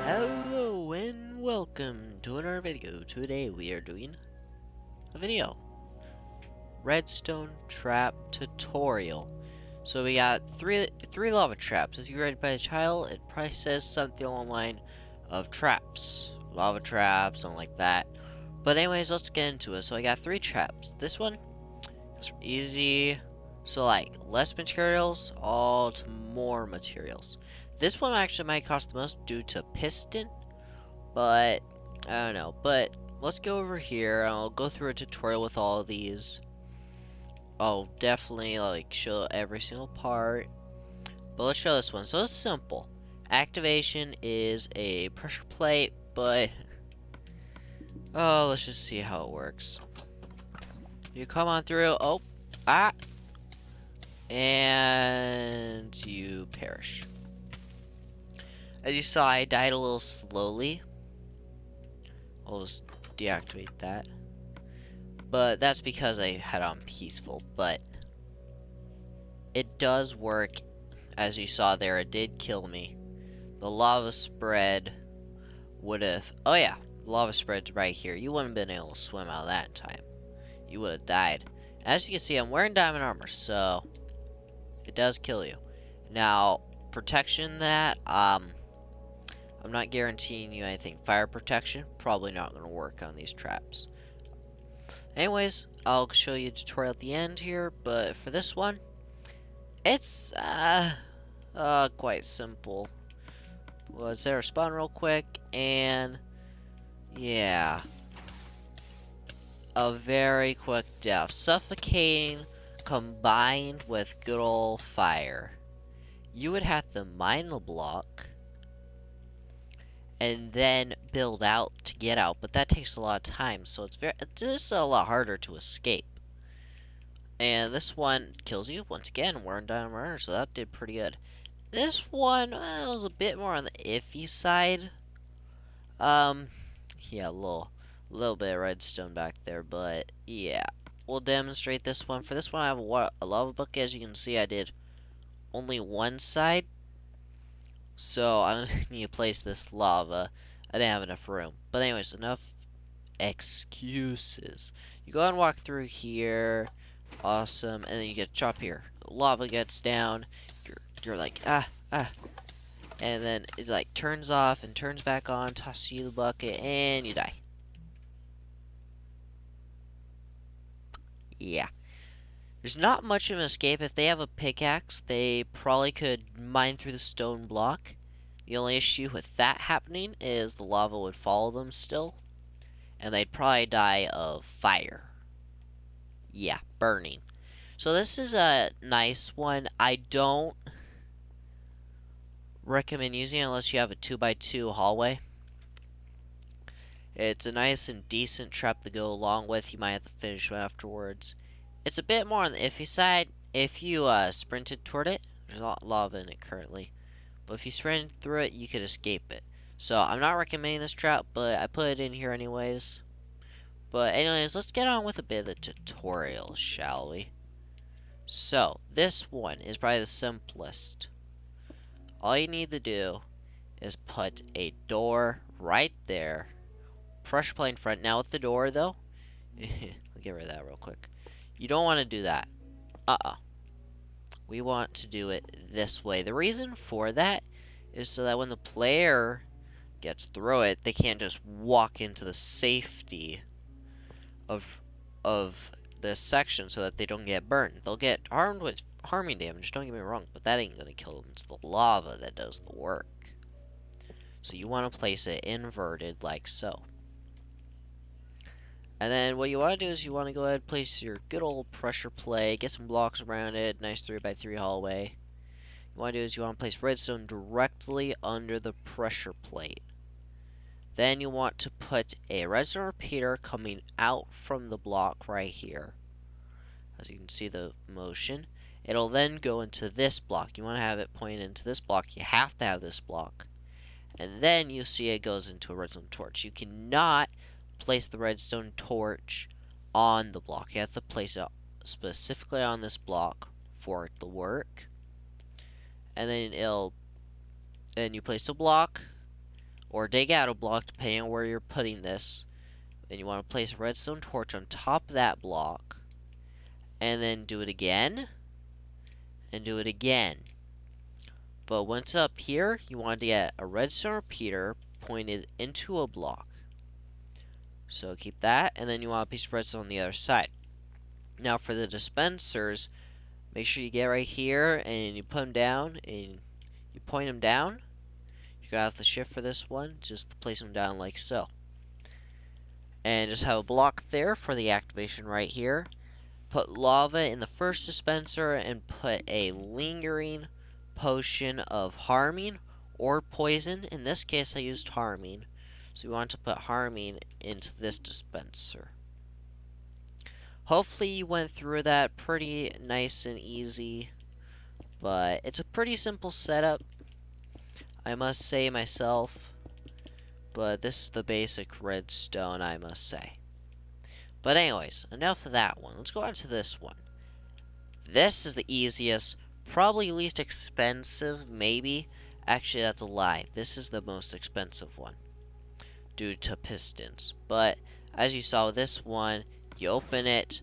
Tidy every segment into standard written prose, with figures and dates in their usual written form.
Hello and welcome to another video. Today we are doing a video. Redstone trap tutorial. So we got three lava traps. If you read by the title, it probably says something along the line of traps. Lava traps, something like that. But anyways, let's get into it. So I got three traps. This one is easy. So like less materials, all to more materials. This one actually might cost the most due to piston. But I don't know. But let's go over here. I'll go through a tutorial with all of these. I'll definitely like show every single part. But let's show this one. So it's simple. Activation is a pressure plate, but let's just see how it works. You come on through. And you perish. As you saw, I died a little slowly. I'll just deactivate that. But that's because I had on peaceful. But it does work. As you saw there, it did kill me. The lava spread would have... Oh yeah, lava spread's right here. You wouldn't have been able to swim out of that in time. You would have died. As you can see, I'm wearing diamond armor, so it does kill you. Now, protection that, I'm not guaranteeing you anything. Fire protection, probably not going to work on these traps. Anyways, I'll show you a tutorial at the end here, but for this one, it's quite simple. Was there a spawn real quick, and yeah, a very quick death. Suffocating combined with good old fire. You would have to mine the block and then build out to get out, but that takes a lot of time, so it's just a lot harder to escape. And this one kills you once again. We're in diamond armor, so that did pretty good. This one was a bit more on the iffy side. Yeah, a little bit of redstone back there, but yeah, we'll demonstrate this one. For this one, I have a lava bucket. As you can see, I did only one side. So I'm gonna need to place this lava. I didn't have enough room. But anyways, enough excuses. You go and walk through here. Awesome. And then you get chop here. Lava gets down. You're like, ah. And then it like turns off and turns back on, tosses you the bucket, and you die. Yeah. There's not much of an escape. If they have a pickaxe, they probably could mine through the stone block. The only issue with that happening is the lava would follow them still. And they'd probably die of fire. Yeah, burning. So this is a nice one. I don't recommend using it unless you have a 2x2 hallway. It's a nice and decent trap to go along with. You might have to finish them afterwards. It's a bit more on the iffy side. If you sprinted toward it, there's a lot of lava in it currently. But if you sprint through it, you could escape it. So I'm not recommending this trap, but I put it in here anyways. But anyways, let's get on with a bit of the tutorial, shall we? So, this one is probably the simplest. All you need to do is put a door right there. Pressure plate in front. Now with the door though, I'll get rid of that real quick. You don't want to do that. We want to do it this way. The reason for that is so that when the player gets through it, they can't just walk into the safety of this section so that they don't get burned. They'll get harmed with harming damage, don't get me wrong, but that ain't gonna kill them. It's the lava that does the work. So you want to place it inverted like so. And then what you want to do is you want to go ahead and place your good old pressure plate, get some blocks around it, nice 3x3 hallway. You want to do is you want to place redstone directly under the pressure plate. Then you want to put a redstone repeater coming out from the block right here. As you can see the motion. It'll then go into this block. You want to have it point into this block. You have to have this block. And then you see it goes into a redstone torch. You cannot place the redstone torch on the block. You have to place it specifically on this block for it to work. And then you place a block or dig out a block depending on where you're putting this. And you want to place a redstone torch on top of that block, and then do it again, and do it again. But once up here, you want to get a redstone repeater pointed into a block. So keep that, and then you want a piece of redstone on the other side. Now for the dispensers, make sure you get right here, and you put them down, and you point them down. You gotta have the shift for this one, just to place them down like so. And just have a block there for the activation right here. Put lava in the first dispenser, and put a lingering potion of harming or poison. In this case, I used harming. So we want to put harming into this dispenser. Hopefully you went through that pretty nice and easy. But it's a pretty simple setup, I must say myself. But this is the basic redstone, I must say. But anyways, enough of that one. Let's go on to this one. This is the easiest, probably least expensive, maybe. Actually, that's a lie. This is the most expensive one due to pistons. But as you saw with this one, you open it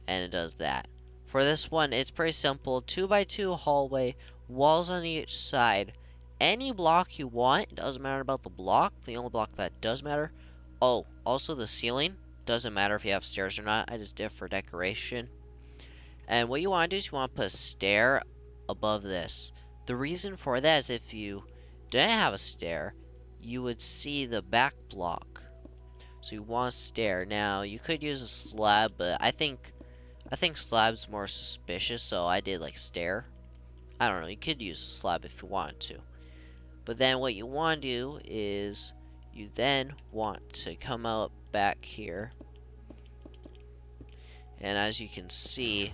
and it does that. For this one, it's pretty simple. 2x2 hallway, walls on each side. Any block you want, it doesn't matter about the block. The only block that does matter. Oh, also the ceiling. Doesn't matter if you have stairs or not. I just did it for decoration. And what you want to do is you want to put a stair above this. The reason for that is if you didn't have a stair, you would see the back block. So you want a stair. Now, you could use a slab, but I think slab's more suspicious, so I did like stair. I don't know, you could use a slab if you wanted to. But then what you want to do is you then want to come out back here. And as you can see,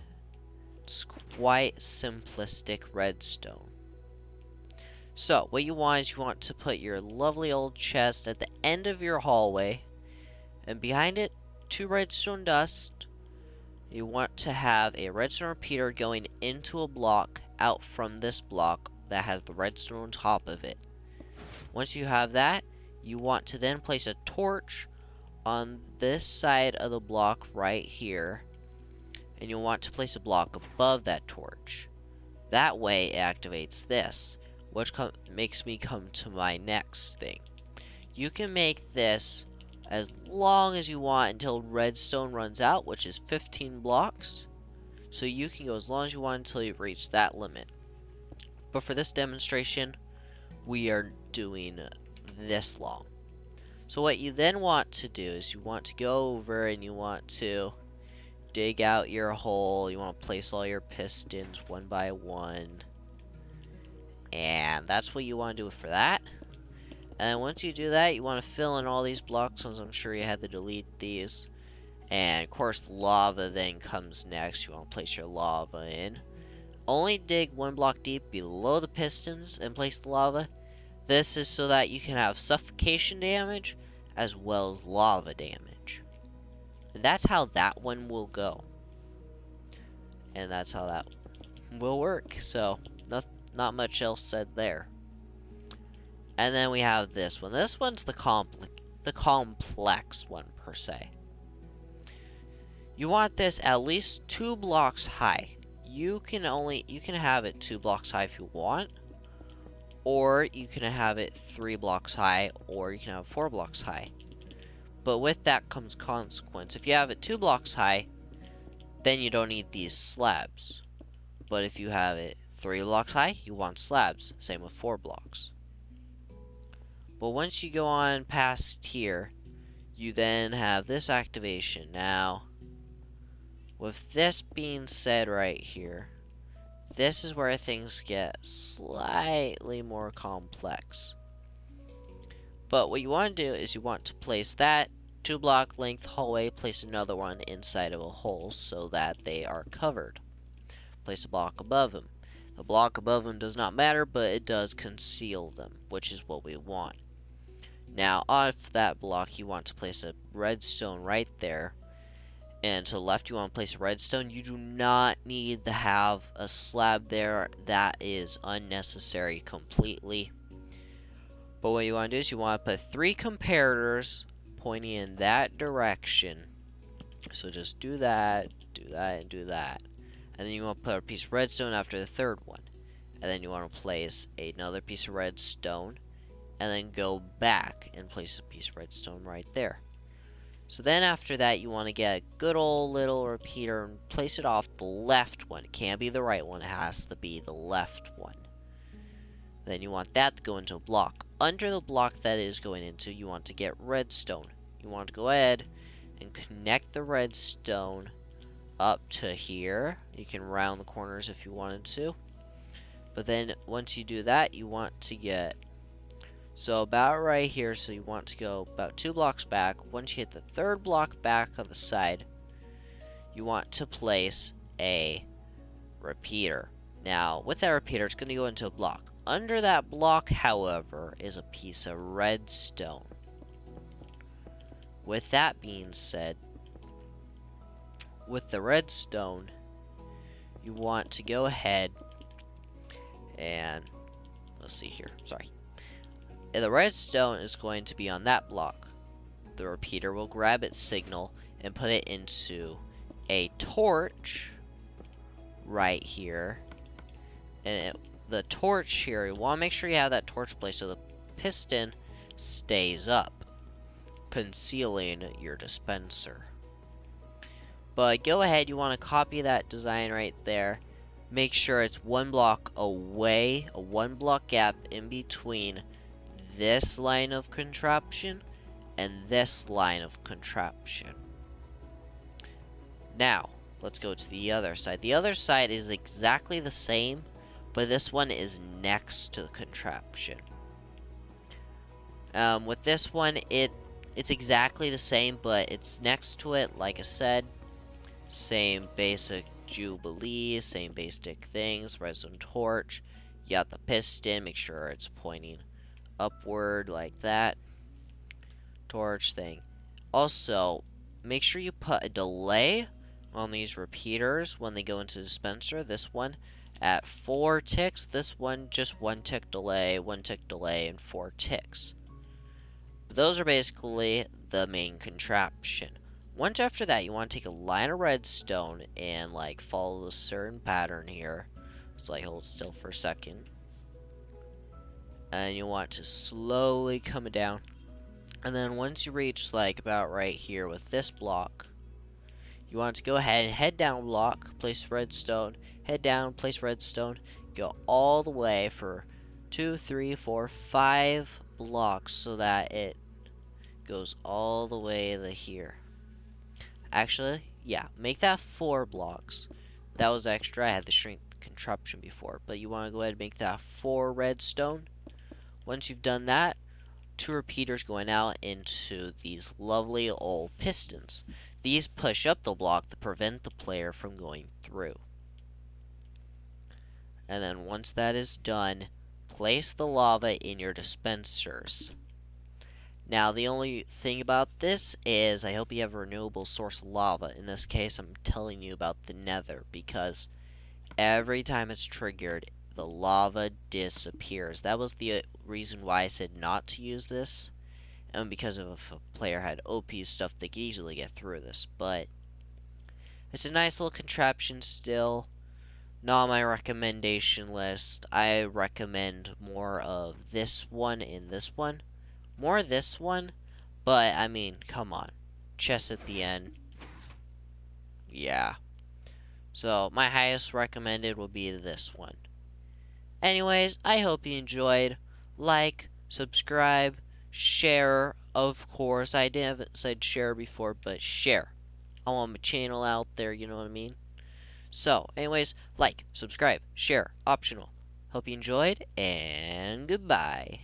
it's quite simplistic redstone. So, what you want is you want to put your lovely old chest at the end of your hallway, and behind it, 2 redstone dust. You want to have a redstone repeater going into a block out from this block that has the redstone on top of it. Once you have that, you want to then place a torch on this side of the block right here, and you'll want to place a block above that torch. That way it activates this, which makes me come to my next thing. You can make this as long as you want until redstone runs out, which is 15 blocks. So you can go as long as you want until you reach that limit. But for this demonstration, we are doing this long. So what you then want to do is you want to go over and you want to dig out your hole. You want to place all your pistons one by one. And that's what you want to do for that. And once you do that, you want to fill in all these blocks, since I'm sure you had to delete these. And of course, lava then comes next. You want to place your lava in. Only dig 1 block deep below the pistons and place the lava. This is so that you can have suffocation damage as well as lava damage. And that's how that one will go. And that's how that will work. So, not much else said there. And then we have this one. This one's the complex one per se. You want this at least 2 blocks high. You can have it 2 blocks high if you want, or you can have it 3 blocks high, or you can have 4 blocks high. But with that comes consequence. If you have it 2 blocks high, then you don't need these slabs. But if you have it 3 blocks high, you want slabs. Same with 4 blocks. But once you go on past here, you then have this activation. Now, with this being said right here, this is where things get slightly more complex. But what you want to do is you want to place that 2 block length hallway, place another one inside of a hole so that they are covered. Place a block above them. The block above them does not matter, but it does conceal them, which is what we want. Now, off that block, you want to place a redstone right there. And to the left, you want to place a redstone. You do not need to have a slab there. That is unnecessary completely. But what you want to do is you want to put 3 comparators pointing in that direction. So just do that, and do that. And then you want to put a piece of redstone after the third one. And then you want to place another piece of redstone. And then go back and place a piece of redstone right there. So then after that, you want to get a good old little repeater and place it off the left one. It can't be the right one, it has to be the left one. Then you want that to go into a block. Under the block that is going into, you want to get redstone. You want to go ahead and connect the redstone up to here. You can round the corners if you wanted to. But then once you do that, you want to get, so about right here, so you want to go about 2 blocks back. Once you hit the 3rd block back on the side, you want to place a repeater. Now, with that repeater, it's going to go into a block. Under that block, however, is a piece of redstone. With that being said, with the redstone, you want to go ahead and, let's see here, sorry. The redstone is going to be on that block. The repeater will grab its signal and put it into a torch right here. And the torch here, you want to make sure you have that torch placed so the piston stays up, concealing your dispenser. But go ahead, you want to copy that design right there. Make sure it's 1 block away, a 1 block gap in between this line of contraption and this line of contraption. Now, let's go to the other side. The other side is exactly the same, but this one is next to the contraption. With this one, it's exactly the same, but it's next to it, like I said. Same basic Jubilee, same basic things, redstone torch. You got the piston, make sure it's pointing upward like that. Torch thing. Also, make sure you put a delay on these repeaters when they go into the dispenser. This one at 4 ticks. This one just 1 tick delay, 1 tick delay, and 4 ticks. But those are basically the main contraption. Once after that, you want to take a line of redstone and like follow a certain pattern here. So like hold still for a second. And you want to slowly come down. And then once you reach like about right here with this block, you want to go ahead and head down a block, place redstone, head down, place redstone, go all the way for 2, 3, 4, 5 blocks so that it goes all the way to here. Actually, yeah, make that 4 blocks. That was extra. I had to shrink the contraption before, but you want to go ahead and make that 4 redstone. Once you've done that, 2 repeaters going out into these lovely old pistons. These push up the block to prevent the player from going through. And then once that is done, place the lava in your dispensers. Now, the only thing about this is I hope you have a renewable source of lava. In this case, I'm telling you about the nether, because every time it's triggered, the lava disappears. That was the reason why I said not to use this. And because if a player had OP stuff, they could easily get through this. But it's a nice little contraption still. Not on my recommendation list. I recommend more of this one and this one. More of this one, but I mean, come on. Chest at the end. Yeah. So, my highest recommended would be this one. Anyways, I hope you enjoyed. Like, subscribe, share, of course. I haven't said share before, but share. I want my channel out there, you know what I mean? So, anyways, like, subscribe, share, optional. Hope you enjoyed, and goodbye.